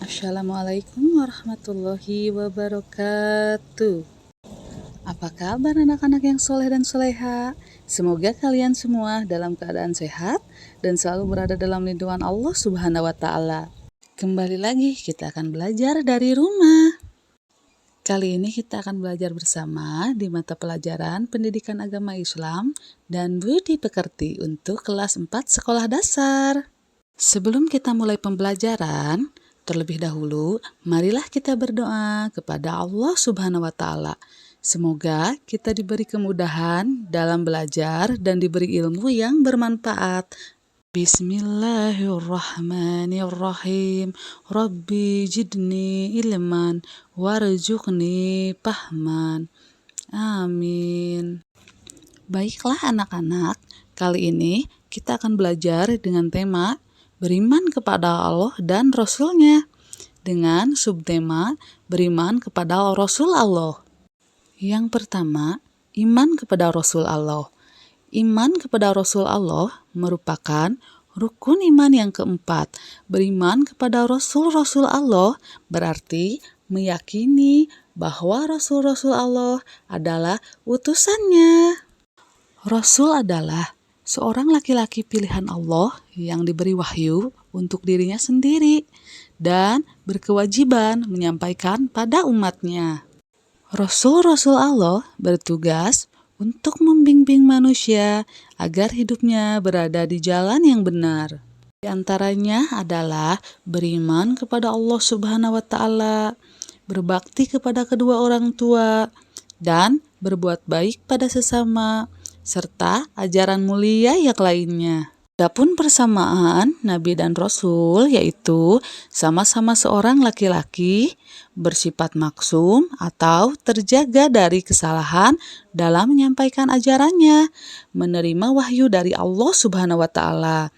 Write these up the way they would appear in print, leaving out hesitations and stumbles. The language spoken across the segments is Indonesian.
Assalamualaikum warahmatullahi wabarakatuh. Apa kabar anak-anak yang soleh dan soleha? Semoga kalian semua dalam keadaan sehat dan selalu berada dalam lindungan Allah Subhanahu wa Ta'ala. Kembali lagi, kita akan belajar dari rumah. Kali ini kita akan belajar bersama di mata pelajaran Pendidikan Agama Islam dan Budi Pekerti untuk kelas 4 sekolah dasar. Sebelum kita mulai pembelajaran, terlebih dahulu, marilah kita berdoa kepada Allah Subhanahu wa Ta'ala. Semoga kita diberi kemudahan dalam belajar dan diberi ilmu yang bermanfaat. Bismillahirrahmanirrahim. Rabbi jidni ilman warzuqni fahman. Amin. Baiklah anak-anak, kali ini kita akan belajar dengan tema beriman kepada Allah dan Rasul-Nya, dengan subtema beriman kepada Rasul Allah. Yang pertama, iman kepada Rasul Allah. Iman kepada Rasul Allah merupakan rukun iman yang keempat. Beriman kepada Rasul-Rasul Allah berarti meyakini bahwa Rasul-Rasul Allah adalah utusannya. Rasul adalah seorang laki-laki pilihan Allah yang diberi wahyu untuk dirinya sendiri dan berkewajiban menyampaikan pada umatnya. Rasul-Rasul Allah bertugas untuk membimbing manusia agar hidupnya berada di jalan yang benar. Di antaranya adalah beriman kepada Allah Subhanahu wa Ta'ala, berbakti kepada kedua orang tua, dan berbuat baik pada sesama, serta ajaran mulia yang lainnya. Adapun persamaan Nabi dan Rasul yaitu sama-sama seorang laki-laki, bersifat maksum atau terjaga dari kesalahan dalam menyampaikan ajarannya, menerima wahyu dari Allah Subhanahu wa Ta'ala,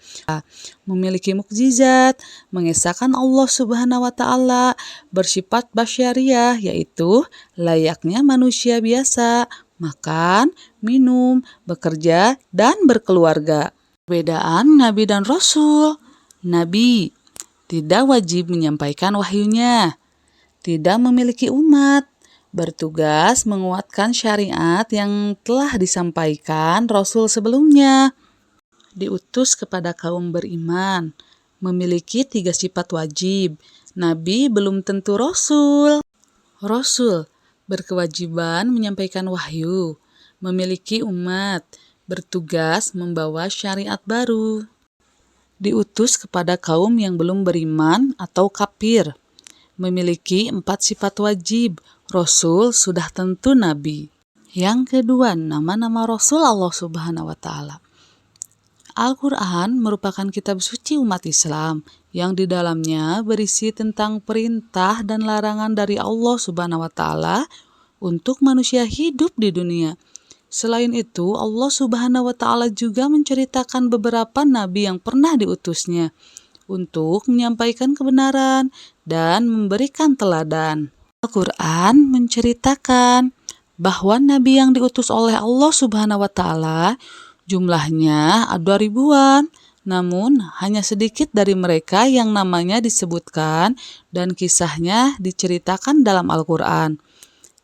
memiliki mukjizat, mengesahkan Allah Subhanahu wa Ta'ala, bersifat basyariah yaitu layaknya manusia biasa, makan, minum, bekerja, dan berkeluarga. Perbedaan Nabi dan Rasul. Nabi tidak wajib menyampaikan wahyunya, tidak memiliki umat, bertugas menguatkan syariat yang telah disampaikan Rasul sebelumnya, diutus kepada kaum beriman, memiliki 3 sifat wajib. Nabi belum tentu Rasul. Rasul berkewajiban menyampaikan wahyu, memiliki umat, bertugas membawa syariat baru, diutus kepada kaum yang belum beriman atau kafir, memiliki 4 sifat wajib. Rasul sudah tentu Nabi. Yang kedua, nama-nama Rasul Allah Subhanahu wa Ta'ala. Al-Quran merupakan kitab suci umat Islam yang di dalamnya berisi tentang perintah dan larangan dari Allah Subhanahu wa Ta'ala untuk manusia hidup di dunia. Selain itu, Allah Subhanahu wa Ta'ala juga menceritakan beberapa nabi yang pernah diutusnya untuk menyampaikan kebenaran dan memberikan teladan. Al-Quran menceritakan bahwa nabi yang diutus oleh Allah Subhanahu wa Ta'ala jumlahnya ada ribuan, namun hanya sedikit dari mereka yang namanya disebutkan dan kisahnya diceritakan dalam Al-Quran.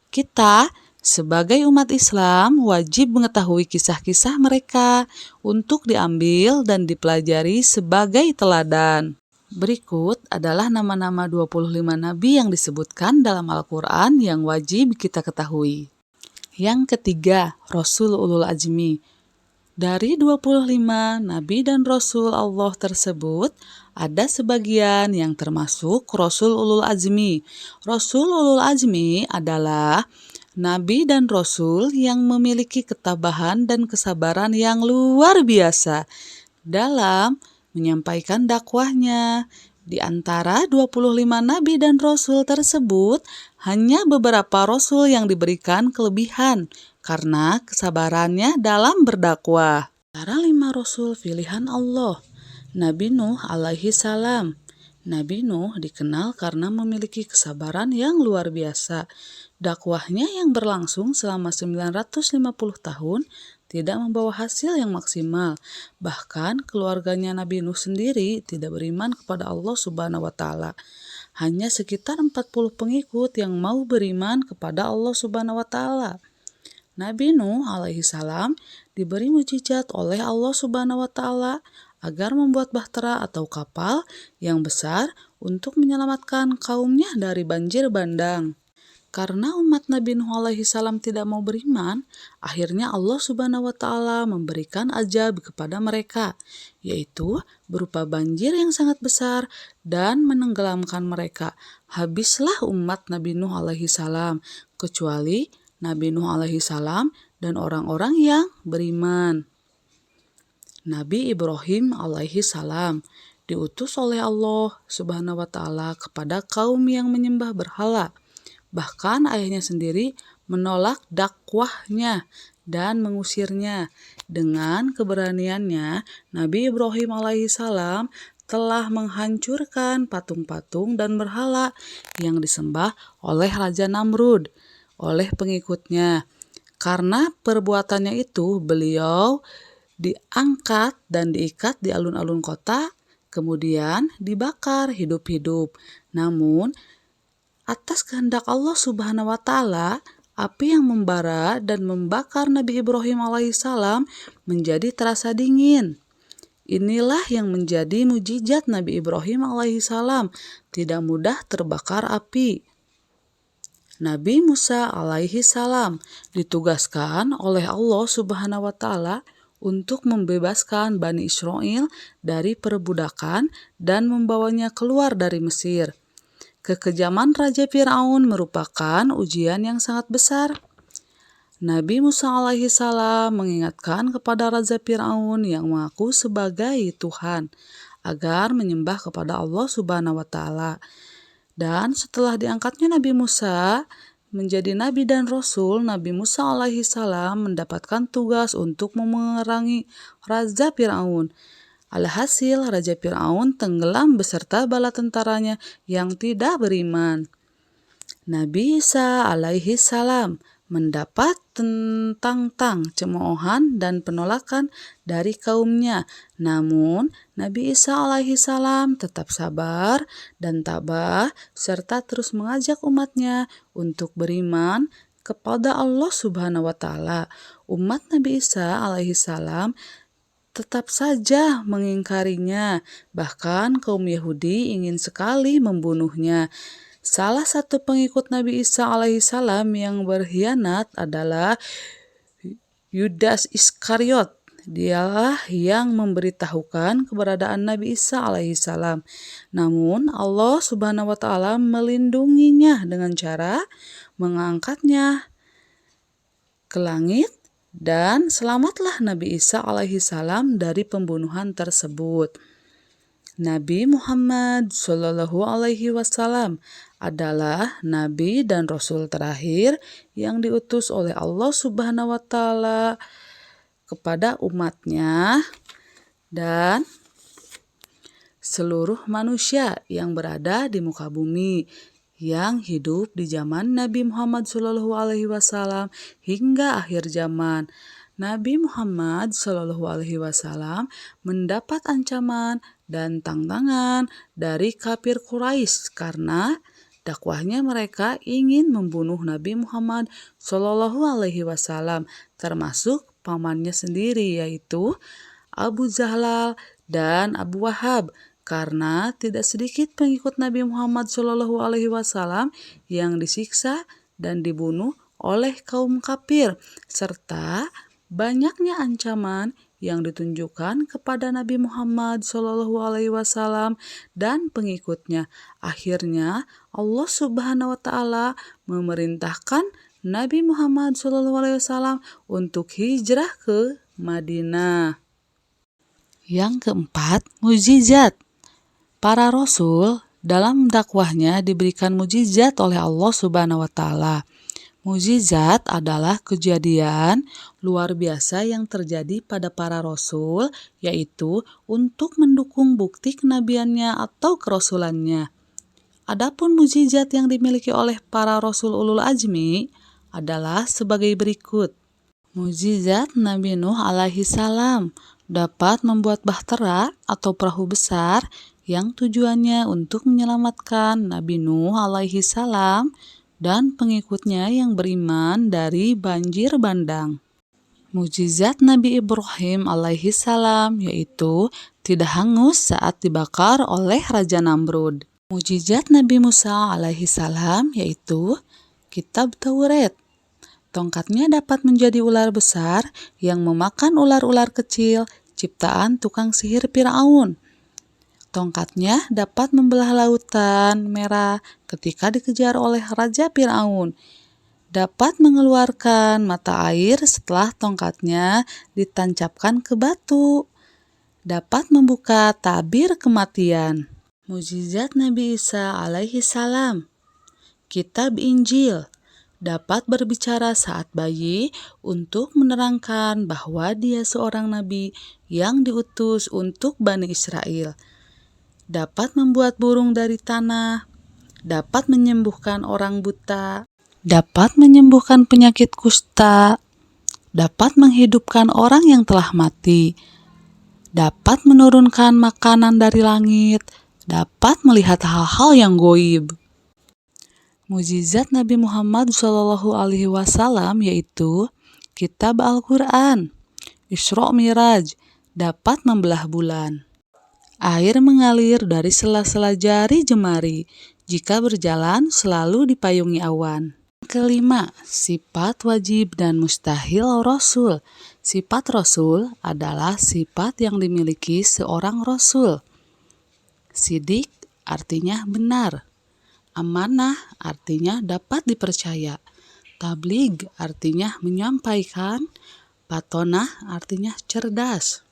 Kita sebagai umat Islam wajib mengetahui kisah-kisah mereka untuk diambil dan dipelajari sebagai teladan. Berikut adalah nama-nama 25 nabi yang disebutkan dalam Al-Quran yang wajib kita ketahui. Yang ketiga, Rasul Ulul Azmi. Dari 25 nabi dan rasul Allah tersebut, ada sebagian yang termasuk Rasul Ulul Azmi. Rasul Ulul Azmi adalah nabi dan rasul yang memiliki ketabahan dan kesabaran yang luar biasa dalam menyampaikan dakwahnya. Di antara 25 nabi dan rasul tersebut, hanya beberapa rasul yang diberikan kelebihan karena kesabarannya dalam berdakwah. Para 5 rasul pilihan Allah. Nabi Nuh alaihi salam. Nabi Nuh dikenal karena memiliki kesabaran yang luar biasa. Dakwahnya yang berlangsung selama 950 tahun tidak membawa hasil yang maksimal. Bahkan keluarganya Nabi Nuh sendiri tidak beriman kepada Allah Subhanahu wa Ta'ala. hanya sekitar 40 pengikut yang mau beriman kepada Allah Subhanahu wa taala. Nabi Nuh alaihi salam diberi mukjizat oleh Allah Subhanahu wa taala agar membuat bahtera atau kapal yang besar untuk menyelamatkan kaumnya dari banjir bandang. Karena umat Nabi Nuh alaihi salam tidak mau beriman, akhirnya Allah Subhanahu wa taala memberikan azab kepada mereka, yaitu berupa banjir yang sangat besar dan menenggelamkan mereka. Habislah umat Nabi Nuh alaihi salam, kecuali Nabi Nuh alaihi salam dan orang-orang yang beriman. Nabi Ibrahim alaihi salam diutus oleh Allah Subhanahu wa taala kepada kaum yang menyembah berhala. Bahkan ayahnya sendiri menolak dakwahnya dan mengusirnya. Dengan keberaniannya, Nabi Ibrahim alaihissalam telah menghancurkan patung-patung dan berhala yang disembah oleh Raja Namrud oleh pengikutnya. Karena perbuatannya itu, beliau diangkat dan diikat di alun-alun kota, kemudian dibakar hidup-hidup. Namun, atas kehendak Allah Subhanahu wa taala, api yang membara dan membakar Nabi Ibrahim alaihissalam menjadi terasa dingin. Inilah yang menjadi mukjizat Nabi Ibrahim alaihissalam, tidak mudah terbakar api. Nabi Musa alaihissalam ditugaskan oleh Allah Subhanahu wa taala untuk membebaskan Bani Israel dari perbudakan dan membawanya keluar dari Mesir. Kekejaman Raja Fir'aun merupakan ujian yang sangat besar. Nabi Musa alaihissalam mengingatkan kepada Raja Fir'aun yang mengaku sebagai Tuhan agar menyembah kepada Allah Subhanahu wa taala. Dan setelah diangkatnya Nabi Musa menjadi nabi dan rasul, Nabi Musa alaihissalam mendapatkan tugas untuk memerangi Raja Fir'aun. Alhasil, Raja Fir'aun tenggelam beserta bala tentaranya yang tidak beriman. Nabi Isa alaihi salam mendapat tentang cemoohan dan penolakan dari kaumnya. Namun, Nabi Isa alaihi salam tetap sabar dan tabah serta terus mengajak umatnya untuk beriman kepada Allah Subhanahu wa taala. Umat Nabi Isa alaihi salam tetap saja mengingkarinya. Bahkan kaum Yahudi ingin sekali membunuhnya. Salah satu pengikut Nabi Isa alaihissalam yang berkhianat adalah Yudas Iskariot. Dialah yang memberitahukan keberadaan Nabi Isa alaihissalam. Namun Allah Subhanahu wa taala melindunginya dengan cara mengangkatnya ke langit, dan selamatlah Nabi Isa alaihissalam dari pembunuhan tersebut. Nabi Muhammad Shallallahu alaihi wasallam adalah nabi dan rasul terakhir yang diutus oleh Allah Subhanahu wa taala kepada umatnya dan seluruh manusia yang berada di muka bumi yang hidup di zaman Nabi Muhammad Shallallahu alaihi wasallam hingga akhir zaman. Nabi Muhammad Shallallahu alaihi wasallam mendapat ancaman dan tantangan dari kafir Quraisy karena dakwahnya mereka ingin membunuh Nabi Muhammad Shallallahu alaihi wasallam, termasuk pamannya sendiri yaitu Abu Jahlal dan Abu Wahab. Karena tidak sedikit pengikut Nabi Muhammad Shallallahu alaihi wasallam yang disiksa dan dibunuh oleh kaum kafir, serta banyaknya ancaman yang ditunjukkan kepada Nabi Muhammad Shallallahu alaihi wasallam dan pengikutnya. Akhirnya Allah Subhanahu wa taala memerintahkan Nabi Muhammad Shallallahu alaihi wasallam untuk hijrah ke Madinah. Yang keempat, mukjizat. Para rasul dalam dakwahnya diberikan mukjizat oleh Allah Subhanahu wa taala. Mukjizat adalah kejadian luar biasa yang terjadi pada para rasul, yaitu untuk mendukung bukti kenabiannya atau kerasulannya. Adapun mukjizat yang dimiliki oleh para rasul ulul azmi adalah sebagai berikut. Mukjizat Nabi Nuh alaihi salam dapat membuat bahtera atau perahu besar yang tujuannya untuk menyelamatkan Nabi Nuh alaihi salam dan pengikutnya yang beriman dari banjir bandang. Mukjizat Nabi Ibrahim alaihi salam yaitu tidak hangus saat dibakar oleh Raja Namrud. Mukjizat Nabi Musa alaihi salam yaitu kitab Taurat. Tongkatnya dapat menjadi ular besar yang memakan ular-ular kecil ciptaan tukang sihir Firaun. Tongkatnya dapat membelah lautan merah ketika dikejar oleh Raja Firaun. Dapat mengeluarkan mata air setelah tongkatnya ditancapkan ke batu. Dapat membuka tabir kematian. Mukjizat Nabi Isa alaihi salam. Kitab Injil dapat berbicara saat bayi untuk menerangkan bahwa dia seorang nabi yang diutus untuk Bani Israel. Dapat membuat burung dari tanah. Dapat menyembuhkan orang buta. Dapat menyembuhkan penyakit kusta, dapat menghidupkan orang yang telah mati, dapat menurunkan makanan dari langit, dapat melihat hal-hal yang goib. Mukjizat Nabi Muhammad SAW yaitu kitab Al-Quran, Isra Miraj, dapat membelah bulan. Air mengalir dari sela-sela jari jemari, jika berjalan selalu dipayungi awan. Kelima, sifat wajib dan mustahil Rasul. Sifat Rasul adalah sifat yang dimiliki seorang Rasul. Sidik artinya benar. Amanah artinya dapat dipercaya. Tabligh artinya menyampaikan. Patonah artinya cerdas.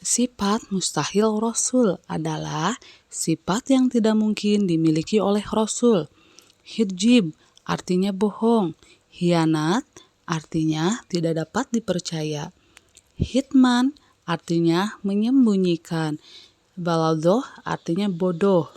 Sifat mustahil Rasul adalah sifat yang tidak mungkin dimiliki oleh Rasul. Hijab artinya bohong. Hianat artinya tidak dapat dipercaya. Hitman artinya menyembunyikan. Baladoh artinya bodoh.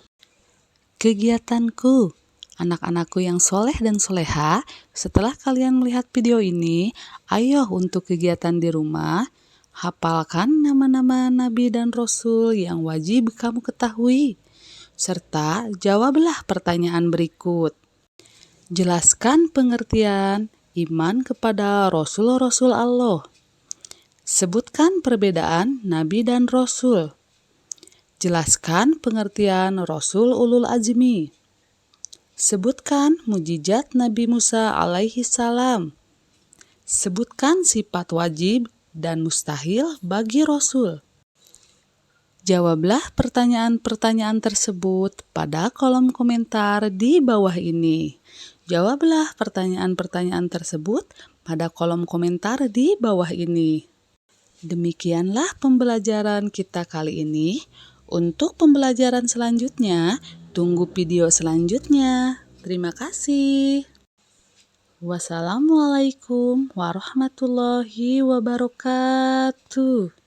Kegiatanku, anak-anakku yang soleh dan soleha, setelah kalian melihat video ini, ayo untuk kegiatan di rumah, hafalkan nama-nama Nabi dan Rasul yang wajib kamu ketahui, serta jawablah pertanyaan berikut. Jelaskan pengertian iman kepada Rasul-Rasul Allah. Sebutkan perbedaan Nabi dan Rasul. Jelaskan pengertian Rasul Ulul Azmi. Sebutkan mukjizat Nabi Musa alaihi salam. Sebutkan sifat wajib dan mustahil bagi Rasul. Jawablah pertanyaan-pertanyaan tersebut pada kolom komentar di bawah ini. Jawablah pertanyaan-pertanyaan tersebut pada kolom komentar di bawah ini. Demikianlah pembelajaran kita kali ini. Untuk pembelajaran selanjutnya, tunggu video selanjutnya. Terima kasih. Wassalamualaikum warahmatullahi wabarakatuh.